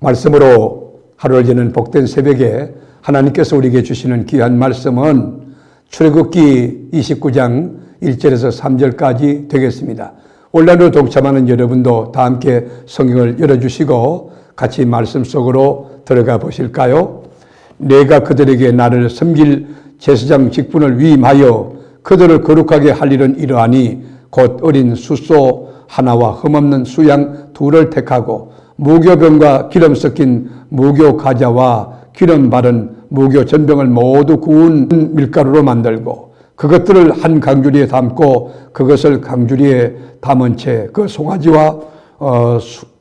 말씀으로 하루를 여는 복된 새벽에 하나님께서 우리에게 주시는 귀한 말씀은 출애굽기 29장 1절에서 3절까지 되겠습니다. 온라인으로 동참하는 여러분도 다 함께 성경을 열어주시고 같이 말씀 속으로 들어가 보실까요? 내가 그들에게 나를 섬길 제사장 직분을 위임하여 그들을 거룩하게 할 일은 이러하니 곧 어린 숫소 하나와 흠없는 수양 둘을 택하고 무교병과 기름 섞인 무교 가자와 기름 바른 무교 전병을 모두 구운 밀가루로 만들고 그것들을 한 강주리에 담고 그것을 강주리에 담은 채 그 송아지와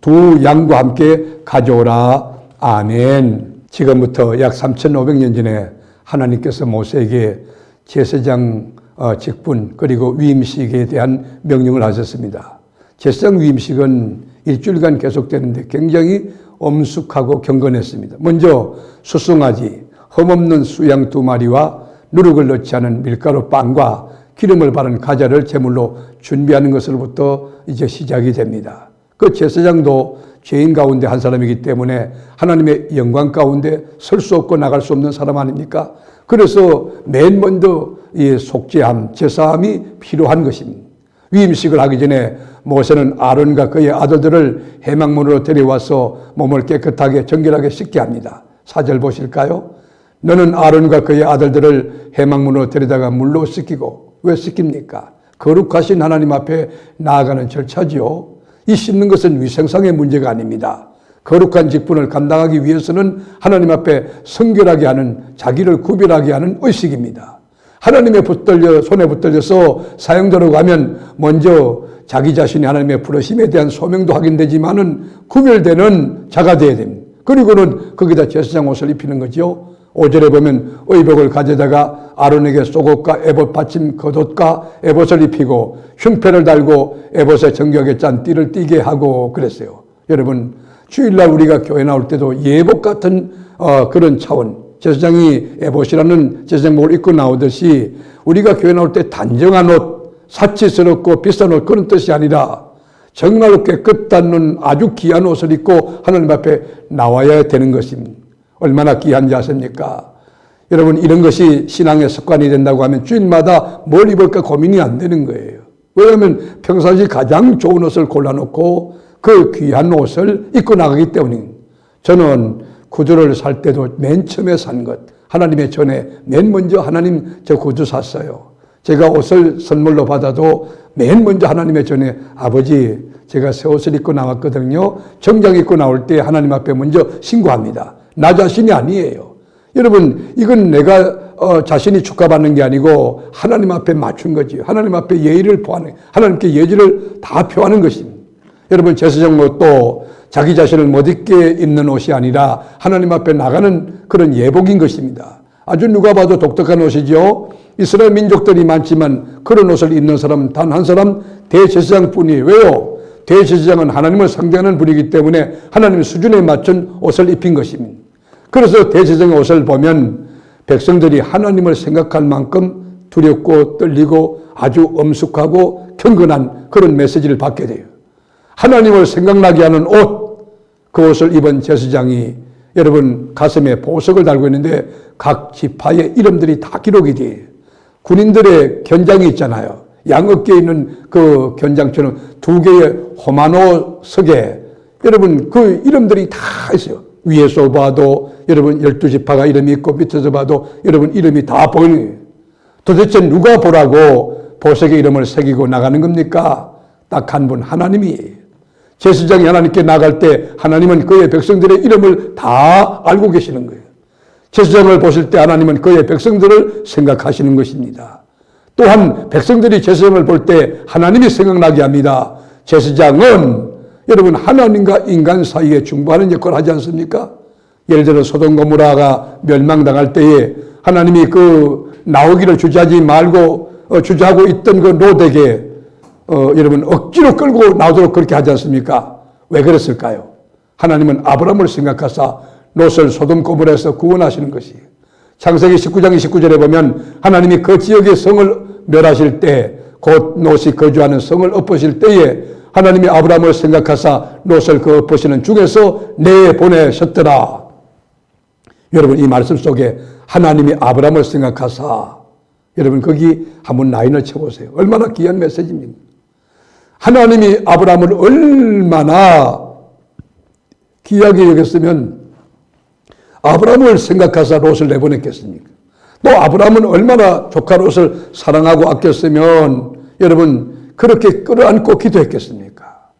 두 양과 함께 가져오라. 아멘. 지금부터 약 3,500년 전에 하나님께서 모세에게 제사장 직분 그리고 위임식에 대한 명령을 하셨습니다. 제사장 위임식은 일주일간 계속되는데 굉장히 엄숙하고 경건했습니다. 먼저 수송아지, 흠없는 수양 2마리와 누룩을 넣지 않은 밀가루 빵과 기름을 바른 가자를 제물로 준비하는 것으로부터 이제 시작이 됩니다. 그 제사장도 죄인 가운데 한 사람이기 때문에 하나님의 영광 가운데 설 수 없고 나갈 수 없는 사람 아닙니까? 그래서 맨 먼저 이 속죄함, 제사함이 필요한 것입니다. 위임식을 하기 전에 모세는 아론과 그의 아들들을 회막문으로 데려와서 몸을 깨끗하게 정결하게 씻게 합니다. 4절 보실까요? 너는 아론과 그의 아들들을 회막문으로 데려다가 물로 씻기고. 왜 씻깁니까? 거룩하신 하나님 앞에 나아가는 절차지요. 이 씻는 것은 위생상의 문제가 아닙니다. 거룩한 직분을 감당하기 위해서는 하나님 앞에 성결하게 하는, 자기를 구별하게 하는 의식입니다. 하나님의 손에 붙들려서 사용되려고 하면 먼저 자기 자신이 하나님의 부르심에 대한 소명도 확인되지만은 구별되는 자가 되어야 됩니다. 그리고는 거기다 제사장 옷을 입히는 거죠. 5절에 보면 의복을 가져다가 아론에게 속옷과 에봇 받침 겉옷과 에봇을 입히고 흉패를 달고 에봇에 정교하게 짠 띠를 띠게 하고 그랬어요. 여러분, 주일날 우리가 교회 나올 때도 예복 같은 그런 차원, 제사장이 에봇이라는 제사장복을 입고 나오듯이 우리가 교회 나올 때 단정한 옷, 사치스럽고 비싼 옷 그런 뜻이 아니라 정말로 깨끗한 아주 귀한 옷을 입고 하나님 앞에 나와야 되는 것입니다. 얼마나 귀한지 아십니까? 여러분, 이런 것이 신앙의 습관이 된다고 하면 주일마다 뭘 입을까 고민이 안 되는 거예요. 왜냐하면 평상시 가장 좋은 옷을 골라놓고 그 귀한 옷을 입고 나가기 때문입니다. 저는 구두를 살 때도 맨 처음에 산 것, 하나님의 전에 맨 먼저 하나님 저 구두 샀어요. 제가 옷을 선물로 받아도 맨 먼저 하나님의 전에 아버지 제가 새 옷을 입고 나왔거든요. 정장 입고 나올 때 하나님 앞에 먼저 신고합니다. 나 자신이 아니에요. 여러분, 이건 내가 자신이 축하받는 게 아니고 하나님 앞에 맞춘 거지. 하나님 앞에 예의를 표하는, 하나님께 예지를 다 표하는 것입니다. 여러분, 제사장 옷도 자기 자신을 못 입게 입는 옷이 아니라 하나님 앞에 나가는 그런 예복인 것입니다. 아주 누가 봐도 독특한 옷이죠. 이스라엘 민족들이 많지만 그런 옷을 입는 사람은 단 한 사람, 대제사장뿐이에요. 왜요? 대제사장은 하나님을 상대하는 분이기 때문에 하나님의 수준에 맞춘 옷을 입힌 것입니다. 그래서 대제사장의 옷을 보면 백성들이 하나님을 생각할 만큼 두렵고 떨리고 아주 엄숙하고 경건한 그런 메시지를 받게 돼요. 하나님을 생각나게 하는 옷, 그 옷을 입은 제사장이 여러분 가슴에 보석을 달고 있는데 각 지파의 이름들이 다 기록이 돼요. 군인들의 견장이 있잖아요. 양어깨에 있는 그 견장처럼 2개의 호마노 석에 여러분 그 이름들이 다 있어요. 위에서 봐도 여러분 12지파가 이름이 있고 밑에서 봐도 여러분 이름이 다 보이는 거예요. 도대체 누가 보라고 보석의 이름을 새기고 나가는 겁니까? 딱 한 분, 하나님이에요. 제사장이 하나님께 나갈 때 하나님은 그의 백성들의 이름을 다 알고 계시는 거예요. 제사장을 보실 때 하나님은 그의 백성들을 생각하시는 것입니다. 또한 백성들이 제사장을 볼 때 하나님이 생각나게 합니다. 제사장은 여러분 하나님과 인간 사이에 중보하는 역할을 하지 않습니까? 예를 들어 소돔 고모라가 멸망당할 때에 하나님이 그 나오기를 주저하지 말고 주저하고 있던 그 롯에게 여러분 억지로 끌고 나오도록 그렇게 하지 않습니까? 왜 그랬을까요? 하나님은 아브라함을 생각하사 롯을 소돔 고모라에서 구원하시는 것이에요. 창세기 19장 29절에 보면 하나님이 그 지역의 성을 멸하실 때 곧 롯이 거주하는 성을 엎으실 때에 하나님이 아브라함을 생각하사 롯을 그 보시는 중에서 내보내셨더라. 여러분, 이 말씀 속에 하나님이 아브라함을 생각하사, 여러분 거기 한번 라인을 쳐보세요. 얼마나 귀한 메시지입니까? 하나님이 아브라함을 얼마나 귀하게 여겼으면 아브라함을 생각하사 롯을 내보냈겠습니까? 또 아브라함은 얼마나 조카 롯을 사랑하고 아꼈으면 여러분 그렇게 끌어안고 기도했겠습니까?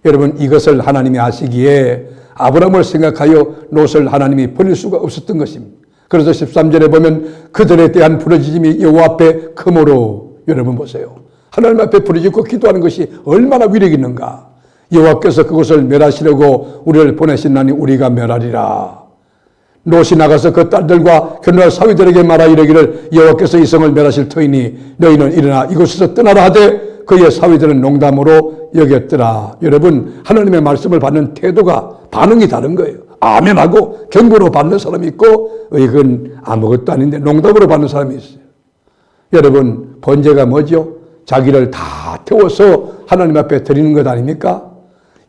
여러분, 이것을 하나님이 아시기에 아브라함을 생각하여 롯을 하나님이 버릴 수가 없었던 것입니다. 그래서 13절에 보면 그들에 대한 부르짖음이 여호와 앞에 크므로, 여러분 보세요. 하나님 앞에 부르짖고 기도하는 것이 얼마나 위력이 있는가. 여호와께서 그것을 멸하시려고 우리를 보내신나니 우리가 멸하리라. 롯이 나가서 그 딸들과 견고한 사위들에게 말하 이르기를 여호와께서 이 성을 멸하실 터이니 너희는 일어나 이곳에서 떠나라 하되 그의 사위들은 농담으로 여겼더라. 여러분, 하나님의 말씀을 받는 태도가, 반응이 다른 거예요. 아멘하고 경고로 받는 사람이 있고, 이건 아무것도 아닌데 농담으로 받는 사람이 있어요. 여러분, 번제가 뭐죠? 자기를 다 태워서 하나님 앞에 드리는 것 아닙니까?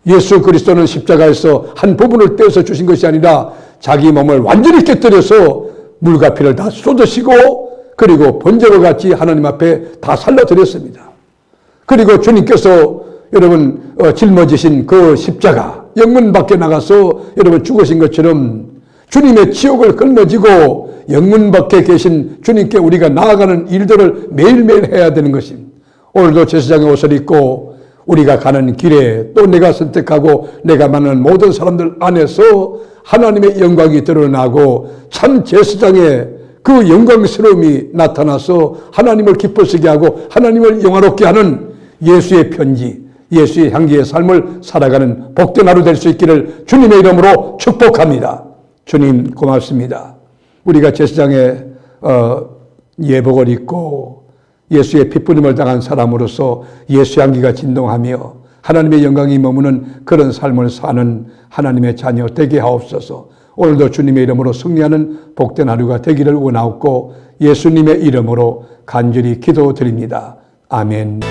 예수 그리스도는 십자가에서 한 부분을 떼어서 주신 것이 아니라 자기 몸을 완전히 깨뜨려서 물과 피를 다 쏟으시고, 그리고 번제와 같이 하나님 앞에 다 살려드렸습니다. 그리고 주님께서 여러분 짊어지신 그 십자가, 영문 밖에 나가서 여러분 죽으신 것처럼 주님의 지옥을 끌어지고 영문 밖에 계신 주님께 우리가 나아가는 일들을 매일매일 해야 되는 것입니다. 오늘도 제사장의 옷을 입고 우리가 가는 길에 또 내가 선택하고 내가 만나는 모든 사람들 안에서 하나님의 영광이 드러나고 참 제사장의 그 영광스러움이 나타나서 하나님을 기쁘시게 하고 하나님을 영화롭게 하는 예수의 편지, 예수의 향기의 삶을 살아가는 복된 하루 될 수 있기를 주님의 이름으로 축복합니다. 주님 고맙습니다. 우리가 제사장의 예복을 입고 예수의 핏부림을 당한 사람으로서 예수 향기가 진동하며 하나님의 영광이 머무는 그런 삶을 사는 하나님의 자녀 되게 하옵소서. 오늘도 주님의 이름으로 승리하는 복된 하루가 되기를 원하옵고 예수님의 이름으로 간절히 기도드립니다. 아멘.